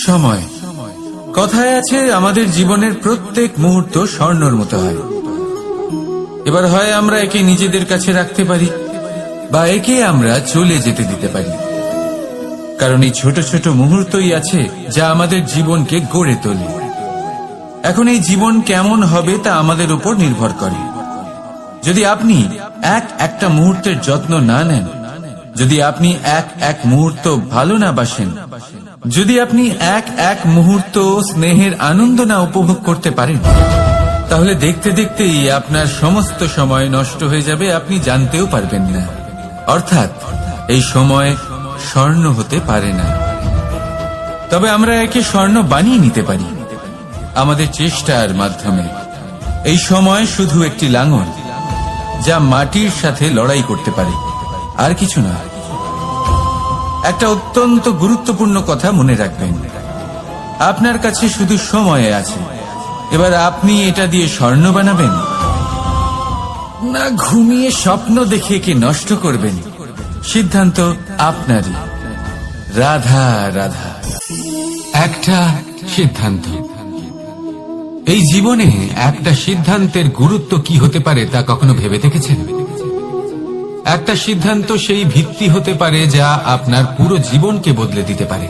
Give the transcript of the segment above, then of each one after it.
সময়। কথায় আছে আমাদের জীবনের প্রত্যেক মুহূর্ত স্বর্ণের মতো হয়। এবার হয় আমরা একে নিজেদের কাছে রাখতে পারি বা একে আমরা চলে যেতে দিতে পারি, কারণ এই ছোট ছোট মুহূর্তই আছে যা আমাদের জীবনকে গড়ে তোলে। এখন এই জীবন কেমন হবে তা আমাদের উপর নির্ভর করে। যদি আপনি একটা মুহূর্তের যত্ন না নেন, যদি আপনি এক মুহূর্ত ভালো না বাসেন, যদি আপনি এক মুহূর্ত স্নেহের আনন্দ না উপভোগ করতে পারেন, তাহলে দেখতে দেখতেই আপনার সমস্ত সময় নষ্ট হয়ে যাবে, আপনি জানতেও পারবেন না। অর্থাৎ এই সময় স্বর্ণ হতে পারে না। তবে আমরা একে স্বর্ণ বানিয়ে নিতে পারি আমাদের চেষ্টার মাধ্যমে। এই সময় শুধু একটি লাঙল যা মাটির সাথে লড়াই করতে পারে, আর কিছু না। একটা অত্যন্ত গুরুত্বপূর্ণ কথা মনে রাখবেন, আপনার কাছে শুধু সময় আছে। এবার আপনি এটা দিয়ে স্বর্ণ বানাবেন না ঘুমিয়ে স্বপ্ন দেখে একে নষ্ট করবেন, সিদ্ধান্ত আপনারই। রাধা রাধা। একটা সিদ্ধান্ত। এই জীবনে একটা সিদ্ধান্তের গুরুত্ব কি হতে পারে তা কখনো ভেবে দেখেছেন? একটা সিদ্ধান্ত সেই ভিত্তি হতে পারে যা আপনার পুরো জীবনকে বদলে দিতে পারে,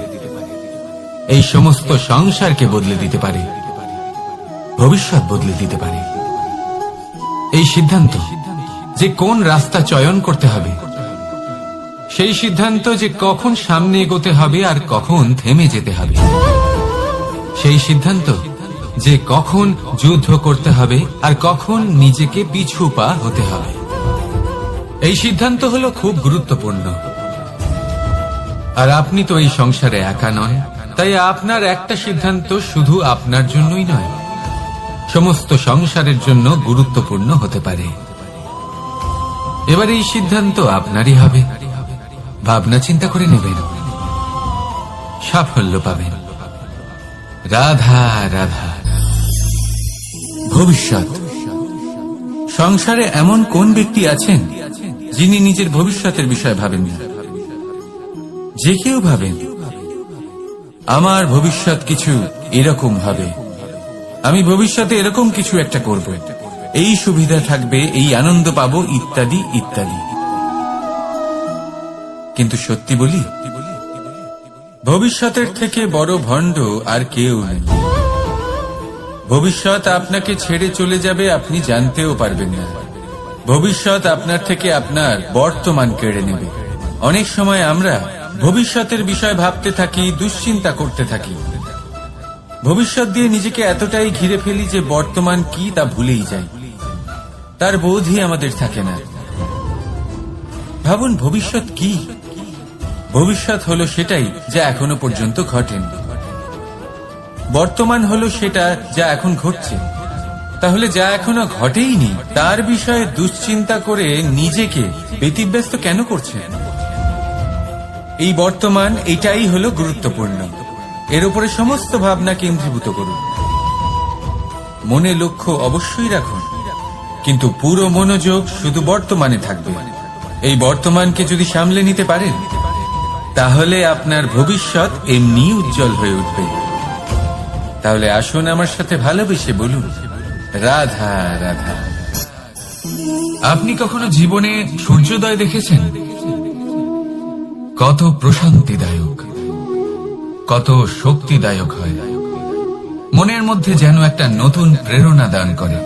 এই সমস্ত সংসারকে বদলে দিতে পারে, ভবিষ্যৎ বদলে দিতে পারে। এই সিদ্ধান্ত যে কোন রাস্তা চয়ন করতে হবে, সেই সিদ্ধান্ত যে কখন সামনে এগোতে হবে আর কখন থেমে যেতে হবে, সেই সিদ্ধান্ত যে কখন যুদ্ধ করতে হবে আর কখন নিজেকে পিছু পা হতে হবে। এই সিদ্ধান্ত হলো খুব গুরুত্বপূর্ণ। আর আপনি তো এই সংসারে একা নন, তাই আপনার একটা সিদ্ধান্ত শুধু আপনার জন্যই নয়, সমস্ত সংসারের জন্য গুরুত্বপূর্ণ হতে পারে। এবার এই সিদ্ধান্ত আপনারই হবে। ভাবনা চিন্তা করে নেবেন, সাফল্য পাবেন। রাধা রাধা। ভবিষ্যৎ। সংসারে এমন কোন ব্যক্তি আছেন যিনি নিজের ভবিষ্যতের বিষয়ে ভাবেন না? যে কেউ ভাবেন আমার ভবিষ্যৎ কিছু এরকম হবে, আমি ভবিষ্যতে এরকম কিছু একটা করব, এই সুবিধা থাকবে, এই আনন্দ পাবো, ইত্যাদি ইত্যাদি। কিন্তু সত্যি বলি, ভবিষ্যতের থেকে বড় ভণ্ড আর কেউ নেই। ভবিষ্যৎ আপনাকে ছেড়ে চলে যাবে, আপনি জানতেও পারবেন না। ভবিষ্যৎ আপনার থেকে আপনার বর্তমান কেড়ে নেবে। অনেক সময় আমরা ভবিষ্যতের বিষয় ভাবতে থাকি, দুশ্চিন্তা করতে থাকি, ভবিষ্যৎ দিয়ে নিজেকে এতটাই ঘিরে ফেলি যে বর্তমান কি তা ভুলেই যাই, তার বোধই আমাদের থাকে না। ভাবুন, ভবিষ্যৎ কি? ভবিষ্যৎ হলো সেটাই যা এখনো পর্যন্ত ঘটেনি। বর্তমান হলো সেটা যা এখন ঘটছে। তাহলে যা এখনো ঘটেইনি তার বিষয়ে দুশ্চিন্তা করে নিজেকে ব্যতিব্যস্ত কেন করছেন? এই বর্তমান, এটাই হলো গুরুত্বপূর্ণ। এর উপরে সমস্ত ভাবনা কেন্দ্রীভূত করুন। মনে লক্ষ্য অবশ্যই রাখুন, কিন্তু পুরো মনোযোগ শুধু বর্তমানে থাকবে। এই বর্তমানকে যদি সামলে নিতে পারেন, তাহলে আপনার ভবিষ্যৎ এমনি উজ্জ্বল হয়ে উঠবে। তাহলে আসুন আমার সাথে ভালোবেসে বলুন, রাধা রাধা। আপনি কখনো জীবনে সূর্যোদয় দেখেছেন? কত প্রশান্তিদায়ক, কত শক্তিদায়ক হয়। মনের মধ্যে যেন একটা নতুন প্রেরণা দান করে,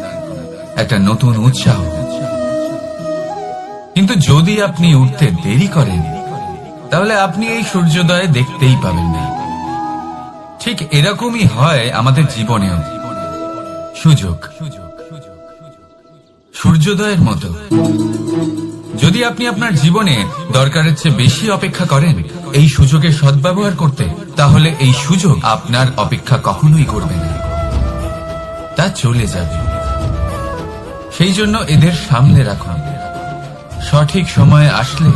একটা নতুন উৎসাহ। কিন্তু যদি আপনি উঠতে দেরি করেন, তাহলে আপনি এই সূর্যোদয় দেখতেই পাবেন না। ঠিক এরকমই হয় আমাদের জীবনেও। সুযোগ সূর্যোদয়ের মতো। যদি আপনি আপনার জীবনে দরকারের চেয়ে বেশি অপেক্ষা করেন এই সুযোগের সদ্ব্যবহার করতে, তাহলে এই সুযোগ আপনার অপেক্ষা কখনোই করবে না, তা চলে যাবে। সেই জন্য এদের সামনে রাখুন। সঠিক সময়ে আসলে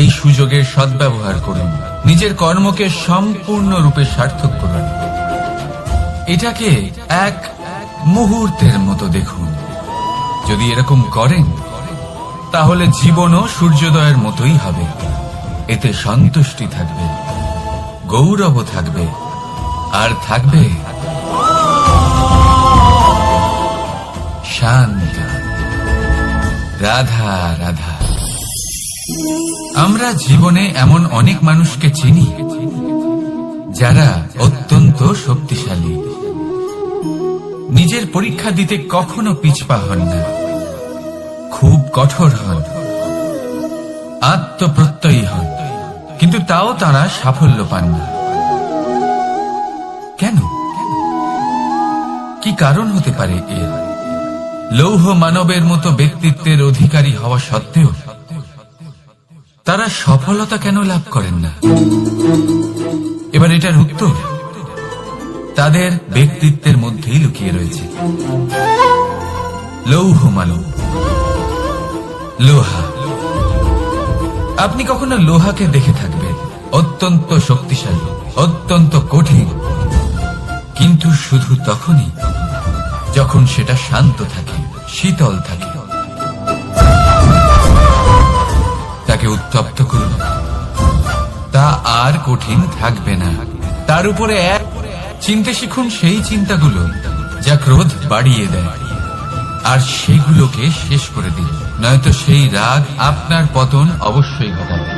এই সুযোগের সদ্ব্যবহার করুন, নিজের কর্মকে সম্পূর্ণরূপে সার্থক করুন। এটাকে এক মুহূর্তের মতো দেখুন। যদি এরকম করেন, তাহলে জীবনও সূর্যোদয়ের মতোই হবে। এতে সন্তুষ্টি থাকবে, গৌরবও থাকবে, আর থাকবে শান্তি। রাধা রাধা। আমরা জীবনে এমন অনেক মানুষকে চিনি যারা অত্যন্ত শক্তিশালী, নিজের পরীক্ষা দিতে কখনো পিছপা হন না, খুব কঠোর হন, আত্মপ্রত্যয়ী হন, কিন্তু তাও তারা সাফল্য পান না। কেন? কি কারণ হতে পারে এর? লৌহ মানবের মতো ব্যক্তিত্বের অধিকারী হওয়া সত্ত্বেও তারা সফলতা কেন লাভ করেন না? এবার এটার উত্তর তাদের ব্যক্তিত্বের মধ্যেই লুকিয়ে রয়েছে। লৌহ মানব, লোহা। আপনি কখনো লোহাকে দেখে থাকবেন, অত্যন্ত শক্তিশালী, অত্যন্ত কঠিন, কিন্তু শুধু তখনই যখন সেটা শান্ত থাকে, শীতল থাকে। তাকে উত্তপ্ত করুন, তা আর কঠিন থাকবে না। তার উপরে এক চিনতে শিখুন সেই চিন্তাগুলো যা ক্রোধ বাড়িয়ে দেয়, আর সেগুলোকে শেষ করে দিন, নয়তো সেই রাগ আপনার পতন অবশ্যই ঘটাবে।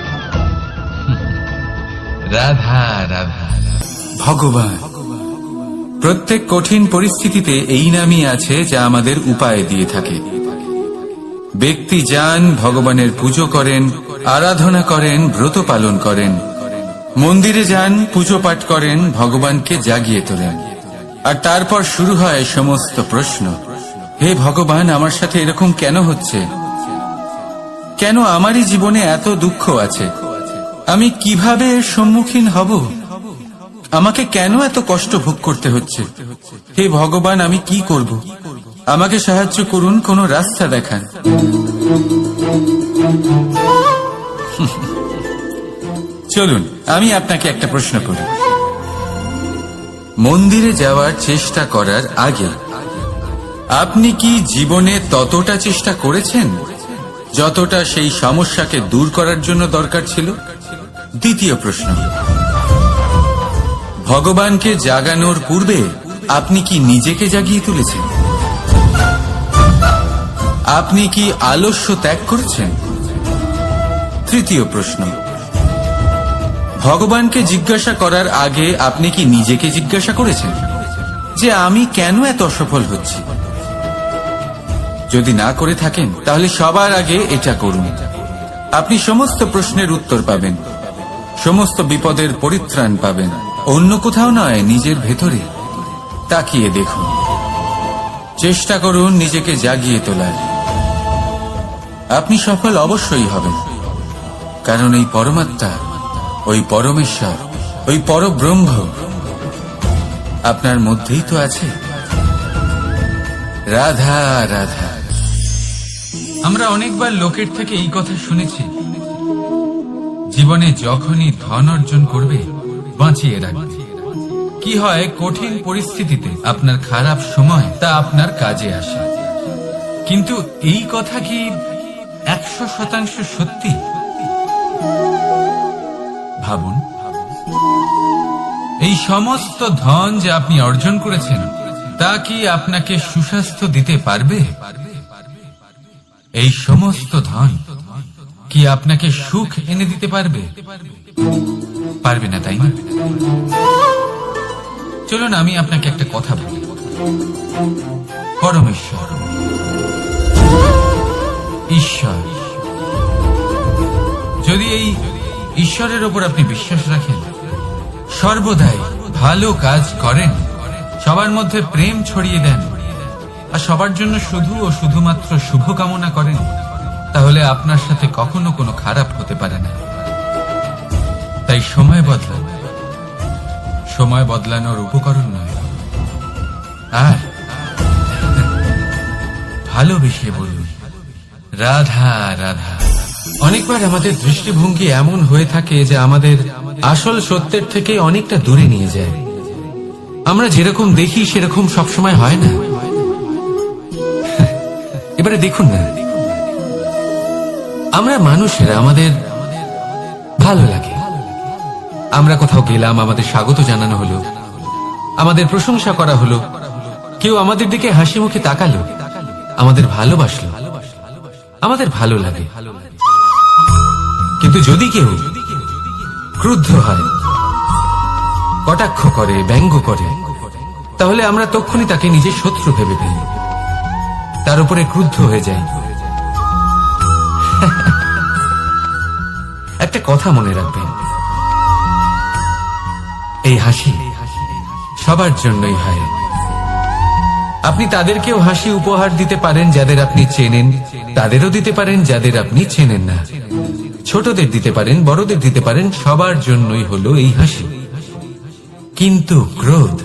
রাধা রাধা। ভগবান। প্রত্যেক কঠিন পরিস্থিতিতে এই নামই আছে যা আমাদের উপায় দিয়ে থাকে। ব্যক্তি যান, ভগবানের পুজো করেন, আরাধনা করেন, ব্রত পালন করেন, মন্দিরে যান, পুজো পাঠ করেন, ভগবানকে জাগিয়ে তোলেন, আর তারপর শুরু হয় সমস্ত প্রশ্ন। হে ভগবান, আমার সাথে এরকম কেন হচ্ছে? কেন আমারই জীবনে এত দুঃখ আছে? আমি কিভাবে এর সম্মুখীন হব? আমাকে কেন এত কষ্ট ভোগ করতে হচ্ছে? হে ভগবান, আমি কি করব? আমাকে সাহায্য করুন, কোনো রাস্তা দেখান। চলুন আমি আপনাকে একটা প্রশ্ন করি। মন্দিরে যাওয়ার চেষ্টা করার আগে আপনি কি জীবনে ততটা চেষ্টা করেছেন যতটা সেই সমস্যাকে দূর করার জন্য দরকার ছিল? দ্বিতীয় প্রশ্ন, ভগবানকে জাগানোর পূর্বে আপনি কি নিজেকে জাগিয়ে তুলেছেন? আপনি কি আলস্য ত্যাগ করেছেন? তৃতীয় প্রশ্ন, ভগবানকে জিজ্ঞাসা করার আগে আপনি কি নিজেকে জিজ্ঞাসা করেছেন যে আমি কেন এত অসফল হচ্ছি? যদি না করে থাকেন তাহলে সবার আগে এটা করুন। আপনি সমস্ত প্রশ্নের উত্তর পাবেন, সমস্ত বিপদের পরিত্রাণ পাবেন। অন্য কোথাও নয়, নিজের ভেতরে তাকিয়ে দেখুন। চেষ্টা করুন নিজেকে জাগিয়ে তোলার। আপনি সফল অবশ্যই হবেন, কারণ এই পরমাত্মা, ওই পরমেশ্বর, ওই পরব্রহ্ম আপনার মধ্যেই তো আছে। রাধা রাধা। আমরা অনেকবার লোকের থেকে এই কথা শুনেছি, জীবনে যখনই ধন অর্জন করবে বাঁচিয়ে রাখবে। কি হয়, কঠিন পরিস্থিতিতে আপনার খারাপ সময় তা আপনার কাজে আসে। কিন্তু এই কথা কি 100% সত্যি? ভাবুন, এই সমস্ত ধন যে আপনি অর্জন করেছেন তা কি আপনাকে সুস্বাস্থ্য দিতে পারবে? এই সমস্ত ধন কি আপনাকে সুখ এনে দিতে পারবে? পারবে না, তাই না? চলুন আমি আপনাকে একটা কথা বলি। পরমেশ্বর, ঈশ্বর, যদি এই ঈশ্বরের ওপর আপনি বিশ্বাস রাখেন, সর্বদাই ভালো কাজ করেন, সবার মধ্যে প্রেম ছড়িয়ে দেন, আর সবার জন্য শুধু ও শুধুমাত্র শুভ কামনা করেন, তাহলে আপনার সাথে কখনো কোনো খারাপ হতে পারে না। তাই সময় বদলান, সময় বদলানোর উপকরণ নয়। আর ভালোবেসে বলুন রাধা রাধা। অনেকবার আমাদের দৃষ্টিভঙ্গি এমন হয়ে থাকে যে আমাদের আসল সত্যের থেকে অনেকটা দূরে নিয়ে যায়। আমরা যেরকম দেখি সেরকম সবসময় হয় না। এবারে দেখুন না, আমরা মানুষেরা, আমাদের ভালো লাগে, আমরা কোথাও গেলাম, আমাদের স্বাগত জানানো হলো, আমাদের প্রশংসা করা হলো, কেউ আমাদের দিকে হাসি মুখে তাকালো, আমাদের ভালোবাসলো, আমাদের ভালো লাগে। কিন্তু যদি কেউ ক্রুদ্ধ হয়, কটাক্ষ করে, ব্যঙ্গ করে, তাহলে আমরা তক্ষুনি তাকে নিজের শত্রু ভেবে ফেলি, তার উপরে ক্রুদ্ধ হয়ে যাই। একটা কথা মনে রাখবেন, এই হাসি সবার জন্যই হয়। আপনি তাদেরকেও হাসি উপহার দিতে পারেন যাদের আপনি চেনেন, তাদেরও দিতে পারেন যাদের আপনি চেনেন না, ছোটদের দিতে পারেন, বড়দের দিতে পারেন, সবার জন্যই হলো এই হাসি। কিন্তু ক্রোধ,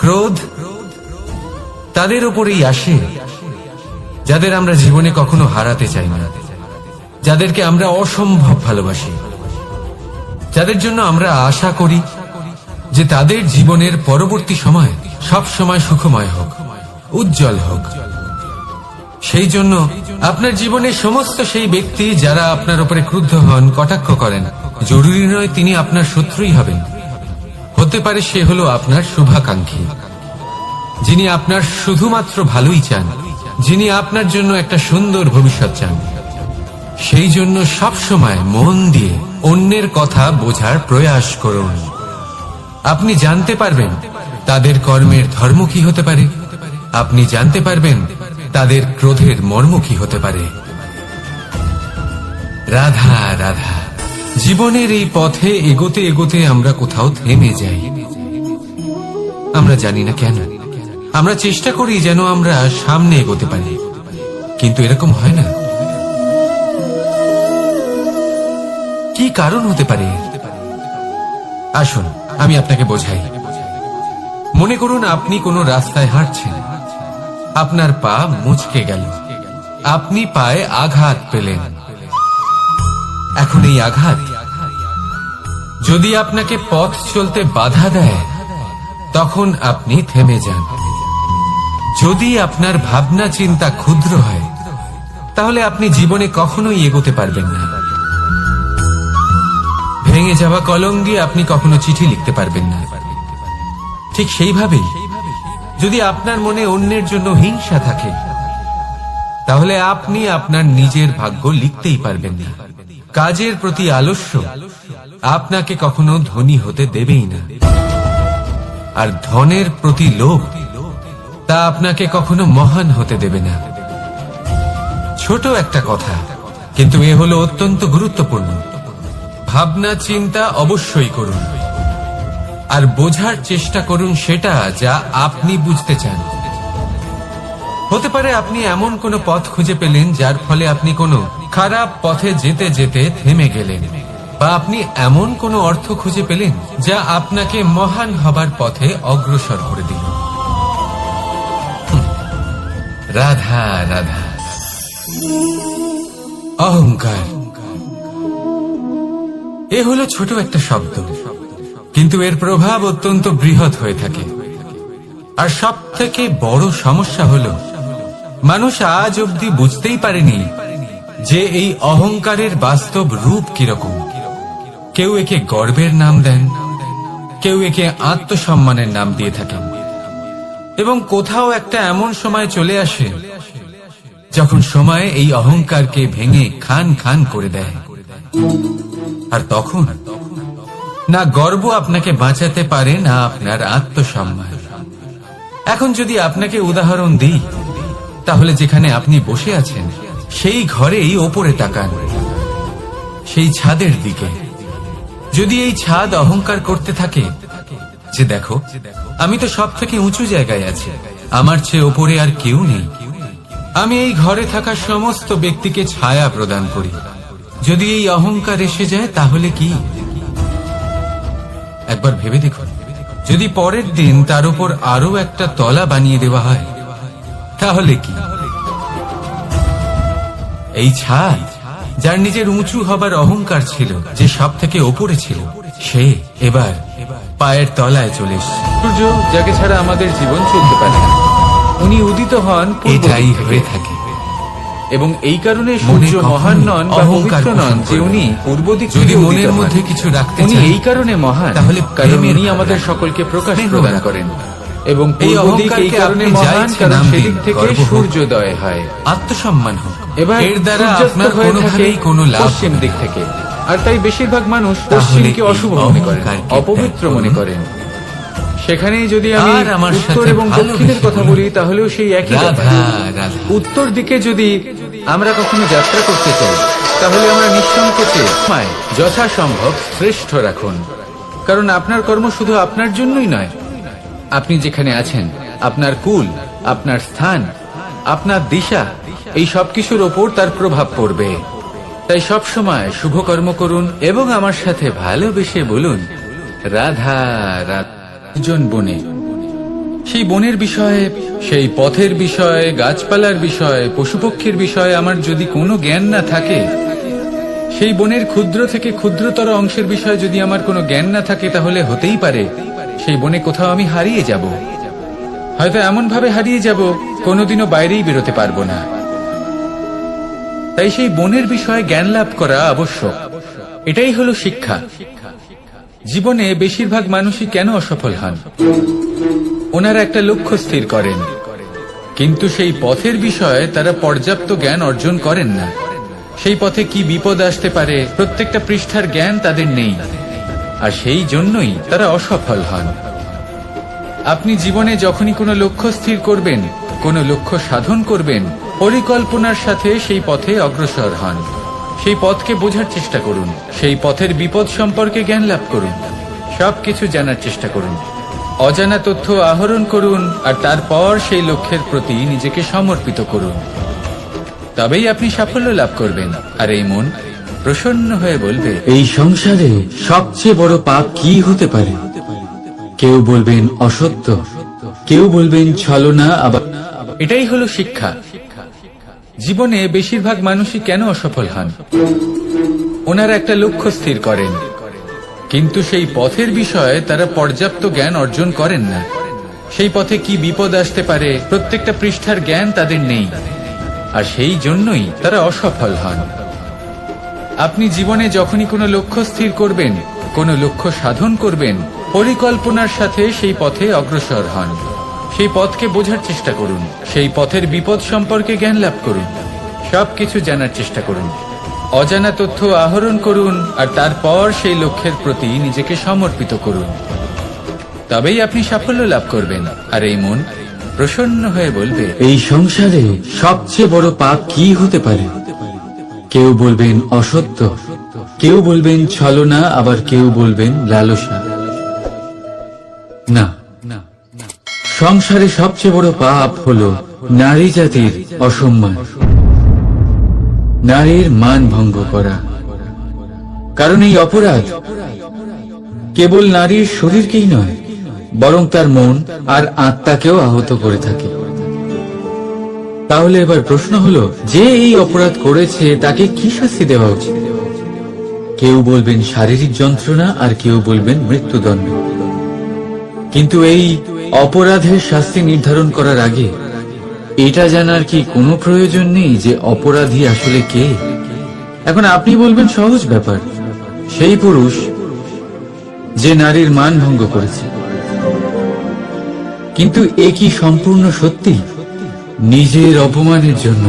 ক্রোধ তাদের উপরেই আসে যাদের আমরা জীবনে কখনো হারাতে চাই না, যাদেরকে আমরা অসম্ভব ভালোবাসি, যাদের জন্য আমরা আশা করি যে তাদের জীবনের পরবর্তী সময় সব সময় সুখময় হোক, উজ্জ্বল হোক। সেই জন্য আপনার জীবনের সমস্ত সেই ব্যক্তি যারা আপনার উপরে ক্রুদ্ধ হন, কটাক্ষ করেন, জরুরি নয় তিনি আপনার শত্রুই হবেন। হতে পারে সে হলো আপনার শুভাকাঙ্ক্ষী, যিনি আপনার শুধুমাত্র ভালোই চান, যিনি আপনার জন্য একটা সুন্দর ভবিষ্যৎ চান। সেই জন্য সব সময় মন দিয়ে অন্যের কথা বোঝার প্রয়াস করুন। আপনি জানতে পারবেন তাদের কর্মের ধর্ম কি হতে পারে, আপনি জানতে পারবেন তাদের ক্রোধের মর্ম কি হতে পারে। রাধা রাধা। জীবনের এই পথে এগোতে এগোতে আমরা কোথাও থেমে যাই, আমরা জানি না কেন। আমরা চেষ্টা করি যেন আমরা সামনে এগোতে পারি, কিন্তু এরকম হয় না। কি কারণ হতে পারে? আসুন আমি আপনাকে বোঝাই। মনে করুন আপনি কোনো রাস্তায় হাঁটছেন, আপনার পা মুচকে গেল, আপনি পায়ে আঘাত পেলেন। এখন এই আঘাত যদি আপনাকে পথ চলতে বাধা দেয়, তখন আপনি থেমে যান। যদি আপনার ভাবনা চিন্তা ক্ষুদ্র হয়, তাহলে আপনি জীবনে কখনোই এগোতে পারবেন না। ভেঙে যাওয়া কলম দিয়ে আপনি কখনো চিঠি লিখতে পারবেন না। ঠিক সেইভাবেই যদি আপনার মনে অন্যের জন্য হিংসা থাকে, তাহলে আপনি আপনার নিজের ভাগ্য লিখতেই পারবেন না। কাজের প্রতি আলস্য আপনাকে কখনো ধনী হতে দেবেই না, আর ধনের প্রতি লোভ তা আপনাকে কখনো মহান হতে দেবে না। ছোট একটা কথা, কিন্তু এ হলো অত্যন্ত গুরুত্বপূর্ণ। ভাবনা চিন্তা অবশ্যই করুন, আর বোঝার চেষ্টা করুন সেটা যা আপনি বুঝতে চান। হতে পারে আপনি এমন কোনো পথ খুঁজে পেলেন যার ফলে আপনি কোনো খারাপ পথে যেতে যেতে থেমে গেলেন, বা আপনি এমন কোনো অর্থ খুঁজে পেলেন যা আপনাকে মহান হবার পথে অগ্রসর করে দিল। রাধা রাধা। অহংকার এ হলো ছোট একটা শব্দ, কিন্তু এর প্রভাব অত্যন্ত বৃহৎ হয়ে থাকে। আর সব থেকে বড় সমস্যা হলো মানুষ আজ অব্দি বুঝতেই পারেনি যে এই অহংকারের বাস্তব রূপ কিরকম। কেউ একে গর্বের নাম দেন, কেউ একে আত্মসম্মানের নাম দিয়ে থাকেন, এবং কোথাও একটা এমন সময় চলে আসে যখন সময় এই অহংকারকে ভেঙে খান খান করে দেয়। আর তখন না গর্ব আপনাকে বাঁচাতে পারে, না আপনার আত্মসম্মান। এখন যদি আপনাকে উদাহরণ দিই, তাহলে যেখানে আপনি বসে আছেন সেই ঘরেই ওপরে তাকান, সেই ছাদের দিকে। যদি এই ছাদ অহংকার করতে থাকে যে দেখো আমি তো সব থেকে উঁচু জায়গায় আছি, আমার চেয়ে ওপরে আর কেউ নেই, আমি এই ঘরে থাকা সমস্ত ব্যক্তিকে ছায়া প্রদান করি, যদি এই অহংকার এসে যায় তাহলে কি? একবার ভেবে দেখুন, যদি পরের দিন তার উপর আরো একটা তলা বানিয়ে দেওয়া হয় তাহলে কি? এই ছাদ যার নিজের উঁচু হবার অহংকার ছিল, যে সব থেকে ওপরে ছিল, সে এবার পায়ের তলায় চলে এসেছে। সূর্য যাকে ছাড়া আমাদের জীবন চলতে পারে না, উনি উদিত হন, এটাই হয়ে থাকে। এবং এই কারণে মনে সূর্য কখনোই মহান নন বা অহংকার পবিত্র নন পোষণ যে করবেন উনি না। পূর্ব দিক যদি থেকে উদিত মনের হন। মধ্যে কিছু রাখতে উনি চান, এই কারণে মহান তাহলে কারণ প্রেমের উনি ভাব আমাদের রাখুন। সকলকে প্রকাশ স্নেহ প্রদান রাখুন। করেন এবং এই পূর্ব দিক এই অহংকারকে কারণে আপনি যা মহান ইচ্ছে কারণ নাম সেদিক দিন, থেকে গর্ব হোক। সূর্যোদয় হয়। আত্মসম্মান হোক। এবার এর দ্বারা সূর্যাস্ত আপনার হয়ে কোনোভাবেই থাকে কোনো লাভ পশ্চিম হবে না। দিক থেকে, আর তাই বেশিরভাগ মানুষ তাহলে পশ্চিমকে এই অশুভ মনে করেন, অহংকারকে অপবিত্র ত্যাগ মনে করুন। করেন। সেখানেই যদি আমি আর আমার উত্তর সাথে এবং দক্ষিণের ভালোবেসে কথা বলুন, বলি তাহলেও সেই একই ব্যাপার। রাধা রাধা। উত্তর দিকে যদি আমরা কখনো যাত্রা করতে চাই তাহলে আমরা নিঃসংকোচে সময় যথাসম্ভব শ্রেষ্ঠ রাখুন, কারণ আপনার কর্ম শুধু আপনার জন্যই নয়। আপনি যেখানে আছেন, আপনার কুল, আপনার স্থান, আপনার দিশা, এই সবকিছুর ওপর তার প্রভাব পড়বে। তাই সব সময় শুভ কর্ম করুন এবং আমার সাথে ভালোবেসে বলুন, রাধা রাধা। জন বনে, সেই বনের বিষয়ে, সেই পথের বিষয়ে, গাছপালার বিষয়ে, পশুপক্ষীর বিষয়ে আমার যদি কোনো জ্ঞান না থাকে, সেই বনের ক্ষুদ্র থেকে ক্ষুদ্রতর অংশের বিষয়ে যদি আমার কোনো জ্ঞান না থাকে, তাহলে হতেই পারে সেই বনে কোথাও আমি হারিয়ে যাব। হয়তো এমন ভাবে হারিয়ে যাব কোনোদিনও বাইরেই বেরোতে পারবো না। তাই সেই বনের বিষয়ে জ্ঞান লাভ করা আবশ্যক। এটাই হলো শিক্ষা। জীবনে বেশিরভাগ মানুষই কেন অসফল হন? ওনারা একটা লক্ষ্য স্থির করেন, কিন্তু সেই পথের বিষয়ে তারা পর্যাপ্ত জ্ঞান অর্জন করেন না। সেই পথে কি বিপদ আসতে পারে প্রত্যেকটা পৃষ্ঠার জ্ঞান তাদের নেই, আর সেই জন্যই তারা অসফল হন। আপনি জীবনে যখনই কোনো লক্ষ্য স্থির করবেন, কোনো লক্ষ্য সাধন করবেন, পরিকল্পনার সাথে সেই পথে অগ্রসর হন। সেই পথকে বোঝার চেষ্টা করুন, সেই পথের বিপদ সম্পর্কে জ্ঞান লাভ করুন, সবকিছু জানার চেষ্টা করুন, অজানা তথ্য আহরণ করুন, আর তারপর সেই লক্ষ্যের প্রতি নিজেকে সমর্পিত করুন। তবেই আপনি সাফল্য লাভ করবেন। আর এই মন প্রসন্ন হয়ে বলবে, এই সংসারে সবচেয়ে বড় পাপ কি হতে পারে? কেউ বলবেন অসত্য, কেউ বলবেন ছলনা, আবার এটাই হলো শিক্ষা। জীবনে বেশিরভাগ মানুষই কেন অসফল হন? ওনারা একটা লক্ষ্য স্থির করেন, কিন্তু সেই পথের বিষয়ে তারা পর্যাপ্ত জ্ঞান অর্জন করেন না। সেই পথে কি বিপদ আসতে পারে প্রত্যেকটা পৃষ্ঠার জ্ঞান তাদের নেই, আর সেই জন্যই তারা অসফল হন। আপনি জীবনে যখনই কোনো লক্ষ্য স্থির করবেন, কোনো লক্ষ্য সাধন করবেন, পরিকল্পনার সাথে সেই পথে অগ্রসর হন। সেই পথকে বোঝার চেষ্টা করুন, সেই পথের বিপদ সম্পর্কে জ্ঞান লাভ করুন, সবকিছু জানার চেষ্টা করুন, অজানা তথ্য আহরণ করুন, আর তারপর সেই লক্ষ্যের প্রতি নিজেকে সমর্পিত করুন। তবেই আপনি সাফল্য লাভ করবেন। আর এই মন প্রসন্ন হয়ে বলবে, এই সংসারে সবচেয়ে বড় পাপ কি হতে পারে? কেউ বলবেন অসত্য, কেউ বলবেন ছলনা, আবার কেউ বলবেন লালসা। না, সংসারে সবচেয়ে বড় পাপ হলো নারী জাতির অসম্মান, নারীর মান ভঙ্গ করা। কারণ এই অপরাধ কেবল নারীর শরীরকেই নয়, বরং তার মন আর আত্মাকেও আহত করে থাকে। তাহলে এবার প্রশ্ন হলো, যে এই অপরাধ করেছে তাকে কি শাস্তি দেওয়া উচিত? কেউ বলবেন শারীরিক যন্ত্রণা, আর কেউ বলবেন মৃত্যুদণ্ড। কিন্তু এই অপরাধের শাস্তি নির্ধারণ করার আগে এটা জানার কি কোনো প্রয়োজন নেই যে অপরাধী আসলে কে? এখন আপনি বলবেন সহজ ব্যাপার, সেই পুরুষ যে নারীর মান ভঙ্গ করেছে। কিন্তু এ কি সম্পূর্ণ সত্যি? নিজের অপমানের জন্য,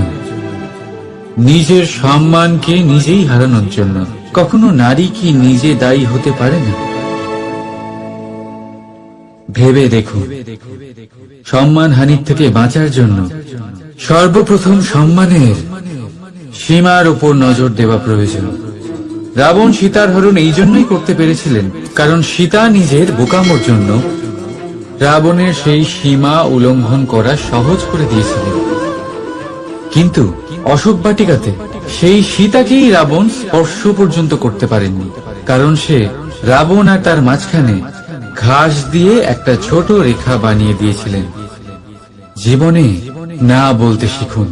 নিজের সম্মানকে নিজেই হারানোর জন্য কখনো নারী কি নিজে দায়ী হতে পারে না? ভেবে দেখুন, সম্মান হানির থেকে বাঁচার জন্য সর্বপ্রথম সম্মানের সীমার উপর নজর দেওয়া প্রয়োজন। রাবণ সীতার হরণ এই জন্যই করতে পেরেছিলেন, কারণ সীতা নিজের বোকামোর জন্য রাবণের সেই সীমা উল্লঙ্ঘন করা সহজ করে দিয়েছিলেন। কিন্তু অশোক বাটিকাতে সেই সীতাকেই রাবণ স্পর্শ পর্যন্ত করতে পারেননি, কারণ সে রাবণ আর তার মাঝখানে ঘাস দিয়ে একটা ছোট রেখা বানিয়ে দিয়েছিলেন। জীবনে না বলতে শিখুন।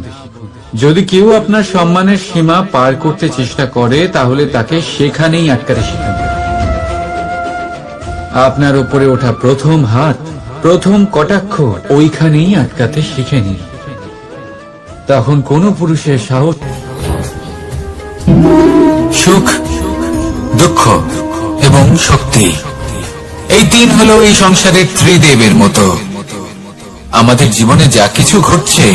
যদি কেউ আপনার সম্মানের সীমা পার করতে চেষ্টা করে, তাহলে তাকে সেখানেই আটকাতে শিখুন। আপনার উপরে ওঠা প্রথম হাত, প্রথম কটাক্ষ ওইখানেই আটকাতে শিখে নিন। তখন কোনো পুরুষের সাহস সুখ, দুঃখ এবং শক্তি, এই তিন হলো এই সংসারের ত্রিদেবের মতো। আমাদের জীবনে যা কিছু ঘটছে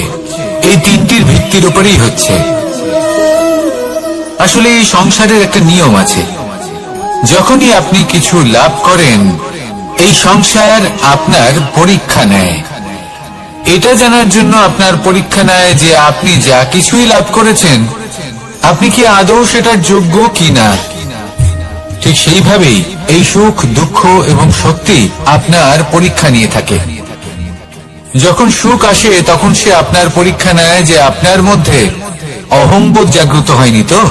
এই তিনটির ভিত্তির উপরেই হচ্ছে। আসলে এই সংসারের একটা নিয়ম আছে, যখনই আপনি কিছু লাভ করেন এই সংসার আপনার পরীক্ষা নেয়। এটা জানার জন্য আপনার পরীক্ষা নেয় যে আপনি যা কিছুই লাভ করেছেন আপনি কি আদৌ সেটার যোগ্য কিনা। ঠিক সেইভাবেই এই সুখ, দুঃখ এবং শক্তি আপনার পরীক্ষা নিয়ে থাকে। যখন সুখ আসে তখন সে আপনার পরীক্ষা নেয় যে আপনার মধ্যে অহংবোধ জাগ্রত হয়নি তো।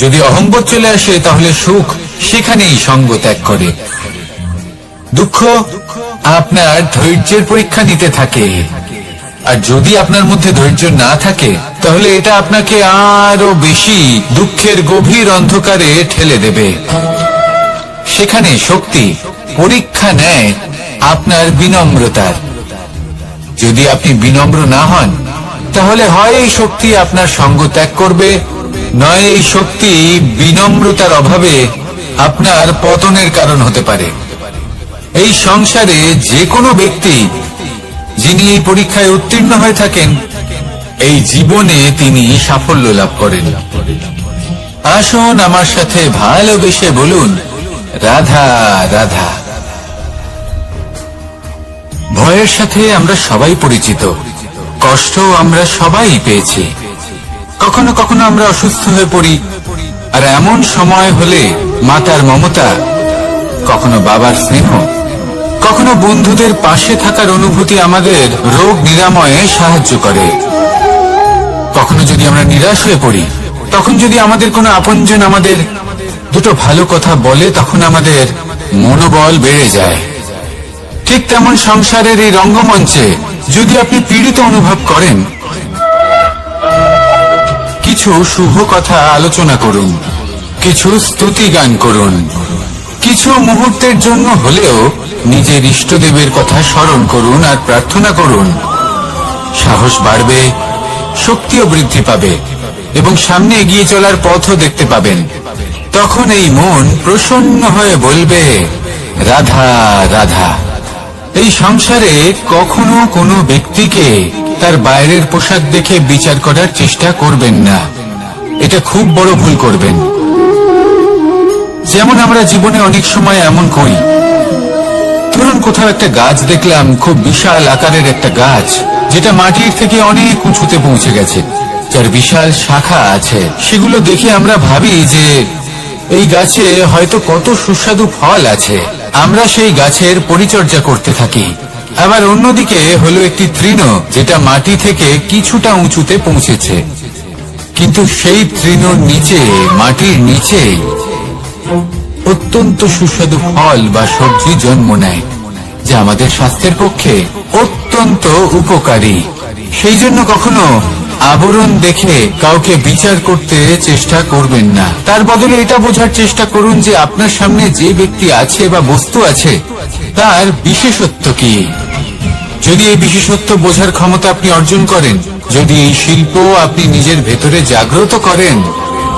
যদি অহংবোধ চলে আসে তাহলে সুখ সেখানেই সঙ্গ ত্যাগ করে। দুঃখ আপনার ধৈর্যের পরীক্ষা নিতে থাকে, আর যদি আপনার মধ্যে ধৈর্য না থাকে তাহলে এটা আপনাকে আরো বেশি দুঃখের গভীর অন্ধকারে ঠেলে দেবে। সেখানে শক্তি পরীক্ষা নেয় আপনার বিনম্রতার। যদি আপনি বিনম্র না হন তাহলে হয় এই শক্তি আপনার সঙ্গ ত্যাগ করবে, নয় এই শক্তি বিনম্রতার অভাবে আপনার পতনের কারণ হতে পারে। এই সংসারে যে কোনো ব্যক্তি যিনি এই পরীক্ষায় উত্তীর্ণ হয়ে থাকেন এই জীবনে তিনি সাফল্য লাভ করেন। আসুন আমার সাথে ভালোবেসে বলুন, রাধা রাধা। ভয়ের সাথে আমরা সবাই পরিচিত, কষ্ট আমরা সবাই পেয়েছি। কখনো কখনো আমরা অসুস্থ হয়ে পড়ি, আর এমন সময় হলে মাতার মমতা, কখনো বাবার স্নেহ, কখনো বন্ধুদের পাশে থাকার অনুভূতি আমাদের রোগ নিরাময়ে সাহায্য করে। কখনো যদি আমরা নিরাশ হয়ে পড়ি, তখন যদি আমাদের কোনো আপনজন আমাদের দুটো ভালো কথা বলে তখন আমাদের মনোবল বেড়ে যায়। ঠিক তেমন সংসারের এই রঙ্গমঞ্চে যদি আপনি পীড়িত অনুভব করেন, কিছু শুভ কথা আলোচনা করুন, কিছু স্তুতি গান করুন, কিছু মুহূর্তের জন্য হলেও নিজের ইষ্টদেবের কথা স্মরণ করুন আর প্রার্থনা করুন। সাহস বাড়বে, শক্তিও বৃদ্ধি পাবে এবং সামনে এগিয়ে চলার পথও দেখতে পাবেন। তখন এই মন প্রসন্ন হয়ে বলবে, রাধা রাধা। এই সংসারে কখনো কোনো ব্যক্তিকে তার বাইরের পোশাক দেখে বিচার করার চেষ্টা করবেন না, এটা খুব বড় ভুল করবেন। যেমন আমরা জীবনে অনেক সময় এমন করি, ধরুন কোথাও একটা গাছ দেখলাম, খুব বিশাল আকারের একটা গাছ, যেটা মাটির থেকে অনেক উঁচুতে পৌঁছে গেছে, যার বিশাল শাখা আছে। সেগুলো দেখে আমরা ভাবি যে এই গাছে হয়তো কত সুস্বাদু ফল আছে, আমরা সেই গাছের পরিচর্যা করতে থাকি। আবার অন্যদিকে হলো একটি তৃণ, যেটা মাটি থেকে কিছুটা উঁচুতে পৌঁছেছে, কিন্তু সেই তৃণর নিচে, মাটির নিচে অত্যন্ত সুস্বাদু ফল বা সবজি জন্ম নেয়, যা আমাদের স্বাস্থ্যের পক্ষে অত্যন্ত উপকারী। সেই জন্য কখনো আবরণ দেখে কাউকে বিচার করতে চেষ্টা করবেন না, তার বদলে এটা বোঝার চেষ্টা করুন যে আপনার সামনে যে ব্যক্তি আছে বা বস্তু আছে তার বিশেষত্ব কি। যদি এই বিশেষত্ব বোঝার ক্ষমতা আপনি অর্জন করেন, যদি এই শিল্প আপনি নিজের ভেতরে জাগ্রত করেন,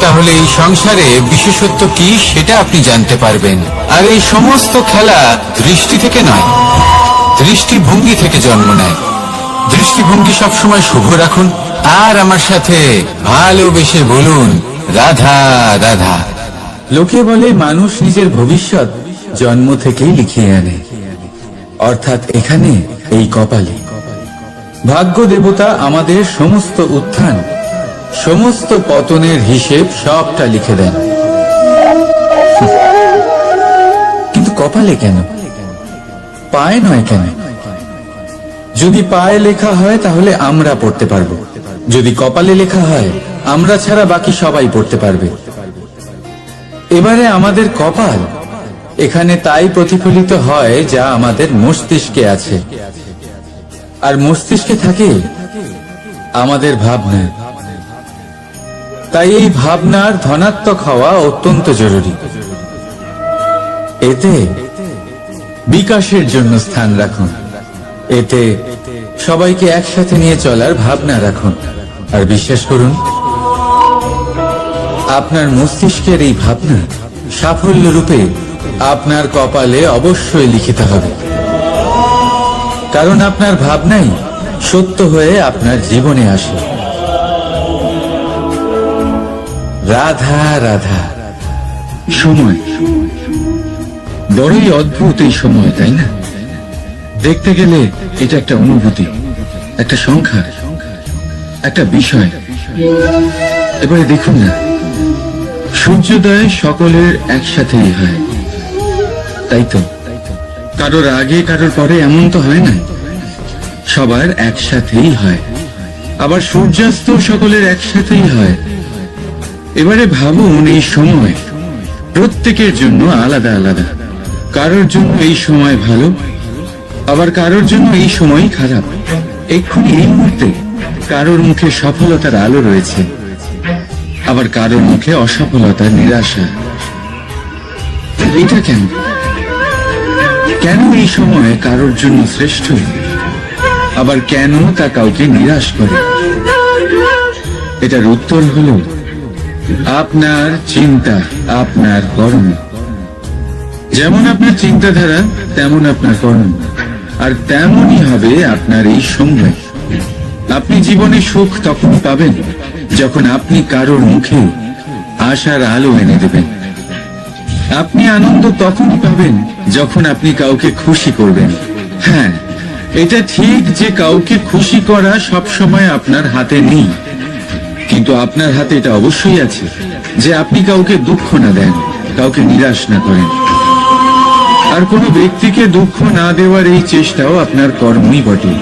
তাহলে এই সংসারে বিশেষত্ব কি সেটা আপনি জানতে পারবেন। আর এই সমস্ত খেলা দৃষ্টি থেকে নয়, দৃষ্টিভঙ্গি থেকে জন্ম নেয়। দৃষ্টিভঙ্গি সবসময় শুভ রাখুন আর আমার সাথে ভালোবেসে বলুন, রাধা রাধা। লোকে বলে মানুষ নিজের ভবিষ্যৎ জন্ম থেকেই লিখিয়ে আনে, অর্থাৎ এখানে এই কপালে। ভাগ্য দেবতা আমাদের সমস্ত উত্থান, সমস্ত পতনের হিসেব সবটা লিখে দেন। কিন্তু কপালে কেন, পায়ে নয় কেন? যদি পায়ে লেখা হয় তাহলে আমরা পড়তে পারবো, যদি কপালে লেখা হয় আমরা ছাড়া বাকি সবাই পড়তে পারবে। এবারে আমাদের কপাল এখানে তাই প্রতিফলিত হয় যা আমাদের মস্তিষ্কে আছে, আর মস্তিষ্কে থাকে আমাদের ভাবনা। তাই এই ভাবনার ধনাত্মক হওয়া অত্যন্ত জরুরি। এতে বিকাশের জন্য স্থান রাখুন, এতে সবাইকে একসাথে নিয়ে চলার ভাবনা রাখুন, আর বিশ্বাস করুন আপনার মস্তিষ্কের এই ভাবনা সাফল্য রূপে আপনার কপালে অবশ্যই লিখিত হবে। কারণ আপনার ভাবনাই সত্য হয়ে আপনার জীবনে আসে। রাধা রাধা। সময় বড়ই অদ্ভুত, এই সময়, তাই না? দেখতে গেলে এটা একটা অনুভূতি, একটা সংখ্যা, একটা বিষয়। এবারে দেখুন না, সূর্যোদয় সকলের একসাথেই হয়, তাই তো? কারোর আগে কারোর পরে এমন তো হয় না, সবার একসাথেই হয়। আবার সূর্যাস্ত সকলের একসাথেই হয়। এবারে ভাবুন, এই সময় প্রত্যেকের জন্য আলাদা আলাদা। কারোর জন্য এই সময় ভালো, আবার কারোর জন্য এই সময় খারাপ। এক্ষুনি এই মুহূর্তে কারোর মুখে সফলতার আলো রয়েছে, আবার কারোর মুখে অসফলতার নিরাশা। এটা কেন? কেন এই সময় কারোর জন্য শ্রেষ্ঠ, আবার কেন তা কাউকে নিরাশ করে? এটার উত্তর হলো আপনার চিন্তা, আপনার কর্ম। যেমন আপনার চিন্তাধারা, তেমন আপনার কর্ম, আর তেমনই হবে আপনার এই সময়। আপনি জীবনে সুখ তখন পাবেন যখন আপনি কারোর মুখে আশার আলো এনে দেবেন। আপনি আনন্দ তখনই পাবেন যখন আপনি কাউকে খুশি করবেন। হ্যাঁ, এটা ঠিক যে কাউকে খুশি করা সবসময় আপনার হাতে নেই, কিন্তু আপনার হাতে এটা অবশ্যই আছে যে আপনি কাউকে দুঃখ না দেন, কাউকে নিরাশ না করেন। আর কোনো ব্যক্তিকে দুঃখ না দেওয়ার এই চেষ্টাও আপনার কর্মই বটে।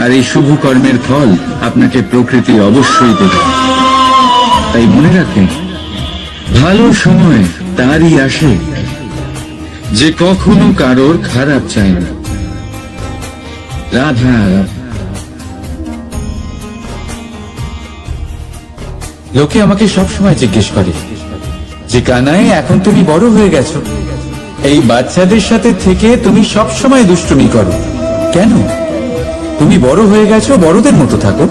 আর এই শুভ কর্মের ফল আপনাকে প্রকৃতি অবশ্যই দেবে। তাই মনে রাখবেন, ভালো সময় তারই আসে যে কখনো কারোর খারাপ চায় না। রাধা রাধা। লোকে আমাকে সবসময় জিজ্ঞেস করে যে কানাই, এখন তুমি বড় হয়ে গেছো, এই বাচ্চাদের সাথে থেকে তুমি সবসময় দুষ্টুমি করো কেন? তুমি বড় হয়ে গেছো, বড়দের মতো থাকো।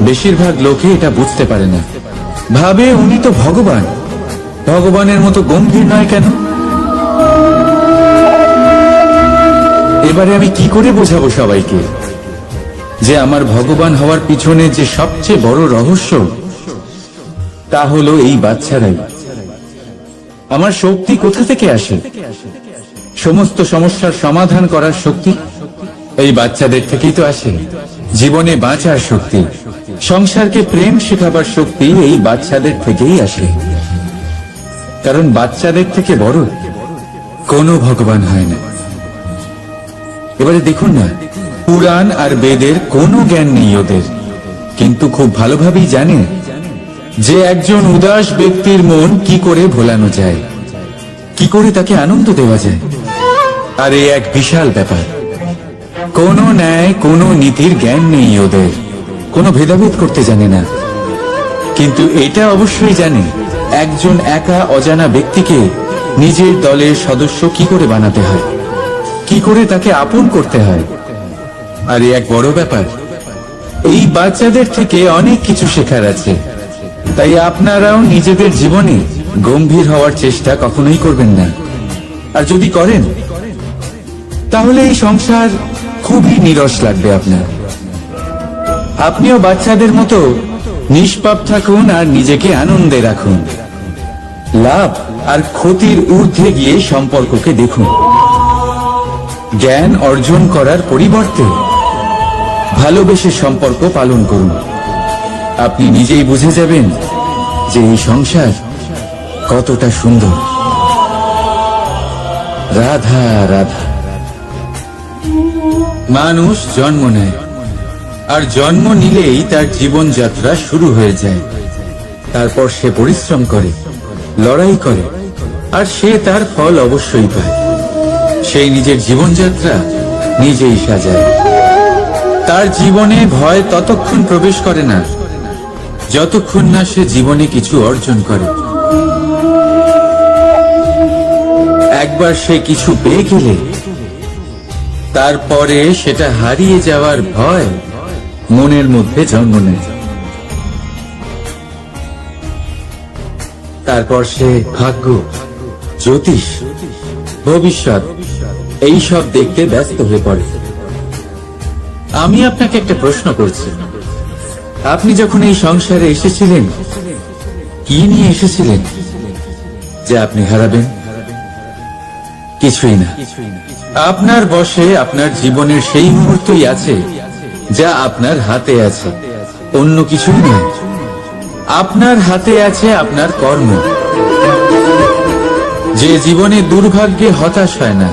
বেশিরভাগ লোকে এটা বুঝতে পারে না, ভাবে উনি তো ভগবান, ভগবানের মতো গম্ভীর নয় কেন? এবারে আমি কি করে বোঝাবো সবাইকে যে আমার ভগবান হওয়ার পিছনে যে সবচেয়ে বড় রহস্য, তা হলো এই বাচ্চারাই। আমার শক্তি কোথা থেকে আসে? সমস্ত সমস্যার সমাধান করার শক্তি এই বাচ্চাদের থেকেই তো আসে। জীবনে বাঁচার শক্তি, সংসারকে প্রেম শেখাবার শক্তি এই বাচ্চাদের থেকেই আসে। কারণ বাচ্চাদের থেকে বড় কোনো ভগবান হয় না। এবারে দেখুন না, পুরাণ আর বেদের কোনো জ্ঞান নেই ওদের, কিন্তু খুব ভালোভাবেই জানে যে একজন উদাস ব্যক্তির মন কি করে ভোলানো যায়, কি করে তাকে আনন্দ দেওয়া যায়। আর এই এক বিশাল ব্যাপার। কোনো ন্যায়, কোনো নীতির জ্ঞান নেই ওদের, কোনো ভেদাভেদ করতে জানে না। কিন্তু এটা অবশ্যই জানে একজন একা অজানা ব্যক্তিকে নিজের দলের সদস্য কি করে বানাতে হয়, কি করে তাকে আপন করতে হয়। আর এই এক বড় ব্যাপার। এই বাচ্চাদের থেকে অনেক কিছু শেখার আছে। তাই আপনারাও নিজেদের জীবনে গম্ভীর হওয়ার চেষ্টা কখনোই করবেন না। আর যদি করেন, তাহলে এই সংসার খুবই নিরস লাগবে আপনার। আপনিও বাচ্চাদের মতো নিষ্পাপ থাকুন আর নিজেকে আনন্দে রাখুন। লাভ আর ক্ষতির ঊর্ধ্বে গিয়ে সম্পর্ককে দেখুন। জ্ঞান অর্জন করার পরিবর্তে ভালোবেসে সম্পর্ক পালন করুন। আপনি নিজেই বুঝে যাবেন যে এই সংসার কতটা সুন্দর। রাধা রাধা। মানুষ জন্ম নেয়, আর জন্ম নিলেই তার জীবনযাত্রা শুরু হয়ে যায়। তারপর সে পরিশ্রম করে, লড়াই করে, আর সে তার ফল অবশ্যই পায়। সেই নিজের জীবনযাত্রা নিজেই সাজায়। তার জীবনে ভয় ততক্ষণ প্রবেশ করে না যতক্ষণ না সে জীবনে কিছু অর্জন করে। একবার সে কিছু পেয়ে গেলে তারপরে সেটা হারিয়ে যাওয়ার ভয় মনের মধ্যে জন্ম নেয়। তারপর সে ভাগ্য, জ্যোতিষ, ভবিষ্যৎ এইসব দেখতে ব্যস্ত হয়ে পড়ে। আমি আপনাকে একটা প্রশ্ন করছি, আপনি যখন এই সংসারে এসেছিলেন কি নিয়ে এসেছিলেন যে আপনি হারাবেন? কিছুই না। আপনার বশে আপনার জীবনের সেই মুহূর্তই আছে যা আপনার হাতে আছে, অন্য কিছুই নয়। আপনার হাতে আছে আপনার কর্ম। যে জীবনে দুর্ভাগ্যে হতাশ হয় না,